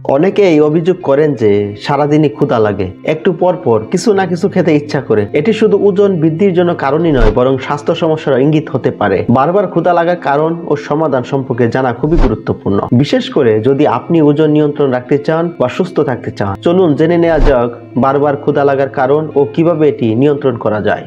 অনেকেই অভিযোগ করেন যে সারাদিনই ক্ষুধা লাগে, একটু পর পর কিছু না কিছু খেতে ইচ্ছা করে। এটি শুধু ওজন বৃদ্ধির জন্য কারণই নয়, বরং স্বাস্থ্য সমস্যার ইঙ্গিত হতে পারে। বারবার ক্ষুধা লাগার কারণ ও সমাধান সম্পর্কে জানা খুবই গুরুত্বপূর্ণ, বিশেষ করে যদি আপনি ওজন নিয়ন্ত্রণ রাখতে চান বা সুস্থ থাকতে চান। চলুন জেনে নেওয়া যাক বারবার ক্ষুধা লাগার কারণ ও কিভাবে এটি নিয়ন্ত্রণ করা যায়।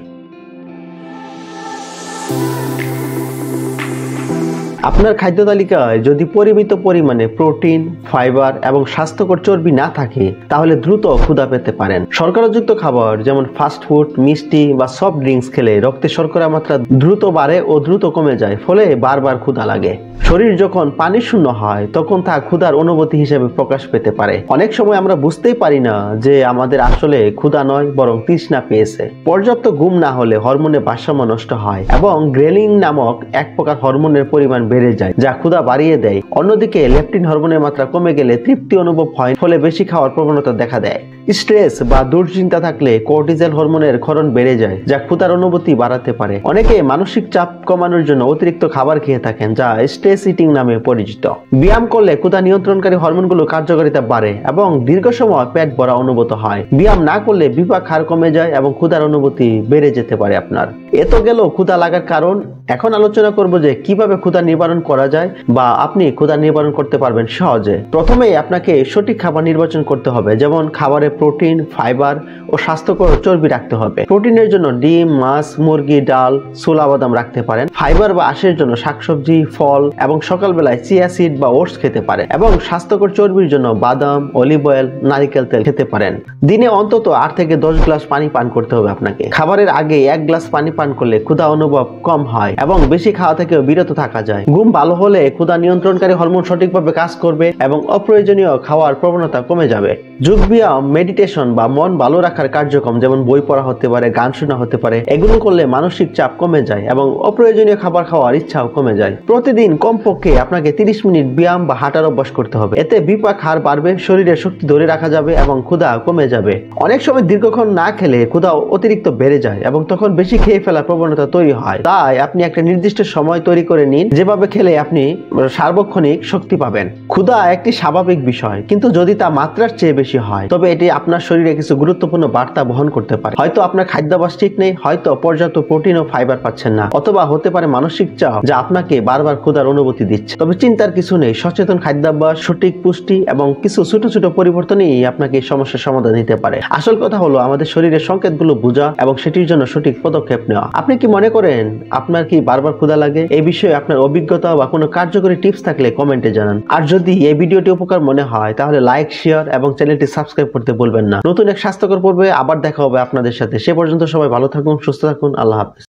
আপনার খাদ্য তালিকায় যদি পরিমিত পরিমাণে প্রোটিন, ফাইবার এবং স্বাস্থ্যকর চর্বি না থাকে, তাহলে দ্রুত ক্ষুধা পেতে পারেন। শর্করাযুক্ত খাবার যেমন ফাস্ট ফুড, মিষ্টি বা সফট ড্রিঙ্কস খেলে রক্তে শর্করা মাত্রা দ্রুত বাড়ে ও দ্রুত কমে যায়, ফলে বারবার ক্ষুধা লাগে। শরীর যখন পানি শূন্য হয়, তখন তা ক্ষুধার অনুভূতি হিসেবে প্রকাশ পেতে পারে। অনেক সময় আমরা বুঝতেই পারি না যে আমাদের আসলে ক্ষুধা নয়, বরং তৃষ্ণা পেয়েছে। পর্যাপ্ত ঘুম না হলে হরমোনের ভারসাম্য নষ্ট হয় এবং গ্রেলিন নামক এক প্রকার হরমোনের পরিমাণ বেড়ে যায়, যা ক্ষুধা বাড়িয়ে দেয়। অন্যদিকে লেপটিন হরমোনের মাত্রা কমে গেলে তৃপ্তি অনুভব হয়, ফলে বেশি খাওয়ার প্রবণতা দেখা দেয়। স্ট্রেস বা দুশ্চিন্তা থাকলে কর্টিজল হরমোনের ক্ষরণ বেড়ে যায়, যা ক্ষুধার অনুভূতি বাড়াতে পারে। অনেকে মানসিক চাপ কমানোর জন্য অতিরিক্ত খাবার খেয়ে থাকেন, যা স্ট্রেস ইটিং নামে পরিচিত। ব্যায়াম করলে ক্ষুধা নিয়ন্ত্রণকারী হরমোনগুলো কার্যকারিতা বাড়ে এবং দীর্ঘ সময় পেট ভরা অনুভূত হয়। ব্যায়াম না করলে বিপাক হার কমে যায় এবং ক্ষুধার অনুভূতি বেড়ে যেতে পারে আপনার। এত গেল ক্ষুধা লাগার কারণ। এখন আলোচনা করব যে কিভাবে ক্ষুধা নিবারণ করা যায় বা আপনি ক্ষুধা নিবারণ করতে পারবেন সহজে। প্রথমেই আপনাকে সঠিক খাবার নির্বাচন করতে হবে, যেমন খাবারে প্রোটিন, ফাইবার ও স্বাস্থ্যকর চর্বি রাখতে হবে। প্রোটিনের জন্য ডিম, মাছ, মুরগি, ডাল, ছোলা বাদাম রাখতে পারেন। ফাইবার বা আঁশের জন্য শাকসবজি, ফল এবং সকালবেলায় চিয়া সিড বা ওটস খেতে পারেন। এবং স্বাস্থ্যকর চর্বির জন্য বাদাম, অলিভ অয়েল, নারিকেল তেল খেতে পারেন। দিনে অন্তত 8 থেকে 10 গ্লাস পানি পান করতে হবে আপনাকে। খাবারের আগে 1 গ্লাস পানি পান করলে ক্ষুধা অনুভব কম হয় এবং বেশি খাওয়া থেকেও বিরত থাকা যায়। ঘুম ভালো হলে ক্ষুধা নিয়ন্ত্রণকারী হরমোন সঠিকভাবে কাজ করবে এবং অপ্রয়োজনীয় খাওয়ার প্রবণতা কমে যাবে। যোগ ব্যায়াম, মেডিটেশন বা মন ভালো রাখার কার্যক্রম যেমন বই পড়া হতে পারে, গান শোনা হতে পারে, এগুলো করলে মানসিক চাপ কমে যায় এবং অপ্রয়োজনীয় খাবার খাওয়ার ইচ্ছাও কমে যায়। প্রতিদিন কমপক্ষে আপনাকে 30 মিনিট ব্যায়াম বা হাঁটার অভ্যাস করতে হবে। এতে বিপাক হার বাড়বে, শরীরের শক্তি ধরে রাখা যাবে এবং ক্ষুধা কমে যাবে। অনেক সময় দীর্ঘক্ষণ না খেলে ক্ষুধা অতিরিক্ত বেড়ে যায় এবং তখন বেশি খেয়ে ফেলার প্রবণতা তৈরি হয়। তাই আপনি একটা নির্দিষ্ট সময় তৈরি করে নিন, যেভাবে খেলে আপনি সার্বক্ষণিক শক্তি পাবেন। ক্ষুধা একটি স্বাভাবিক বিষয়, কিন্তু যদি তা মাত্রার চেয়ে বেশি হয়, তবে এটি আপনার শরীরে কিছু গুরুত্বপূর্ণ বার্তা বহন করতে পারে। হয়তো আপনার খাদ্যাভ্যাস ঠিক নেই, হয়তো পর্যাপ্ত প্রোটিন ও ফাইবার পাচ্ছেন না, অথবা হতে পারে মানসিক চাপ যা আপনাকে বারবার ক্ষুধার অনুভূতি দিচ্ছে। তবে চিন্তার কিছু নেই, সচেতন খাদ্যাভ্যাস, সঠিক পুষ্টি এবং কিছু ছোট ছোট পরিবর্তনই আপনাকে এই সমস্যার সমাধান দিতে পারে। আসল কথা হলো আমাদের শরীরের সংকেতগুলো বোঝা এবং সেটির জন্য সঠিক পদক্ষেপ নেওয়া। আপনি কি মনে করেন আপনার কি বারবার ক্ষুধা লাগে? এই বিষয়ে আপনার অভিজ্ঞতা বা কোনো কার্যকরী টিপস থাকলে কমেন্টে জানান। আর যদি এই ভিডিওটি উপকার মনে হয়, তাহলে লাইক, শেয়ার এবং চ্যানেলটি সাবস্ক্রাইব করতে বলবেন না। নতুন এক স্বাস্থ্যকর পর্বে আবার দেখা হবে আপনাদের সাথে। সে পর্যন্ত সবাই ভালো থাকুন, সুস্থ থাকুন। আল্লাহ হাফেজ।